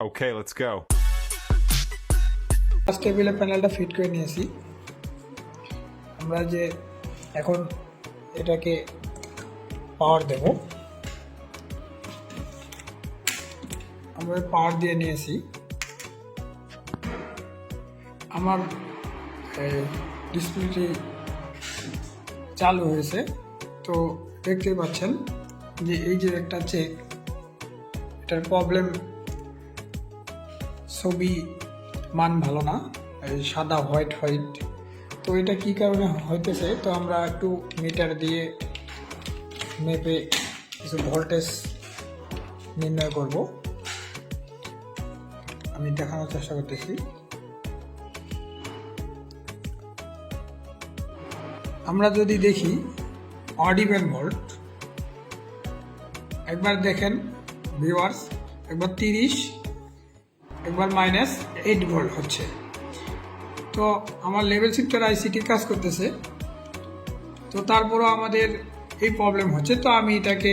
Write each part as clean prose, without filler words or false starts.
Okay, let's go. First টেবিলে প্যানেলটা fit করে নিয়েছি। আমরা যে এখন এটাকে পাওয়ার দেব, আমরা পাওয়ার দিয়ে নিয়েছি। আমার ডিসপ্লেটি চালু হয়েছে, তো দেখতে পাচ্ছেন যে এই যে একটা চেক, এটার প্রবলেম, ছবি মান ভালো না, এই সাদা হোয়াইট হোয়াইট। তো এটা কি কারণে হইতেছে, তো আমরা একটু মিটার দিয়ে মেপে কিছু ভোল্টেজ নির্ণয় করব। আমি দেখানোর চেষ্টা করতেছি। আমরা যদি দেখি অড ইভেন ভোল্ট, একবার দেখেন ভিউয়ার্স, একবার 30, একবার -8 ভোল্ট হচ্ছে। তো আমার লেভেল শিফটার আইসিটি কাজ করতেছে, তো তারপরও আমাদের এই প্রবলেম হচ্ছে। তো আমি এটাকে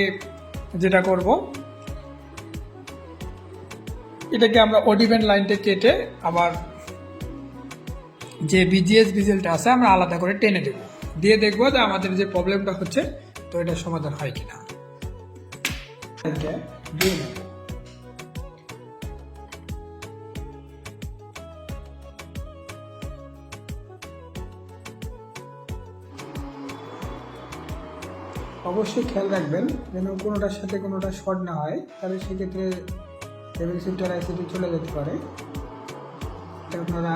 যেটা করব, এটাকে আমরা অডিভেন লাইনটা কেটে আবার যে বিজিএস ভিজেলটা আছে আমরা আলাদা করে টেনে দেব, দিয়ে দেখবো যে আমাদের যে প্রবলেমটা হচ্ছে তো এটা সমাধান হয় কিনা। দিয়ে নেব। অবশ্যই খেয়াল রাখবেন যেন কোনোটার সাথে কোনোটা শর্ট না হয়, তাহলে সেক্ষেত্রে লেভেল শিফটার আইসিটি চলে যেতে পারে। এটা আপনারা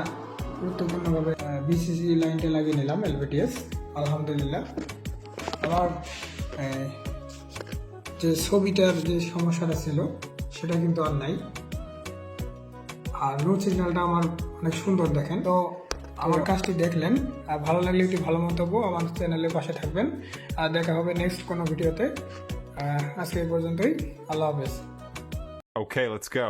গুরুত্বপূর্ণভাবে বিসিসি লাইনটা লাগিয়ে নিলাম এলভিটিএস। আলহামদুলিল্লাহ আমার যে ছবিটার যে সমস্যাটা ছিল সেটা কিন্তু আর নাই, আর নোট সিগন্যালটা আমার অনেক সুন্দর দেখেন। তো আমার কাজটি দেখলেন, ভালো লাগলে একটি ভালো মন্তব্য আমার চ্যানেলের পাশে থাকবেন। আর দেখা হবে নেক্সট কোনো ভিডিওতে। আজকে এই পর্যন্তই, আল্লাহ হাফেজ। Okay, let's go.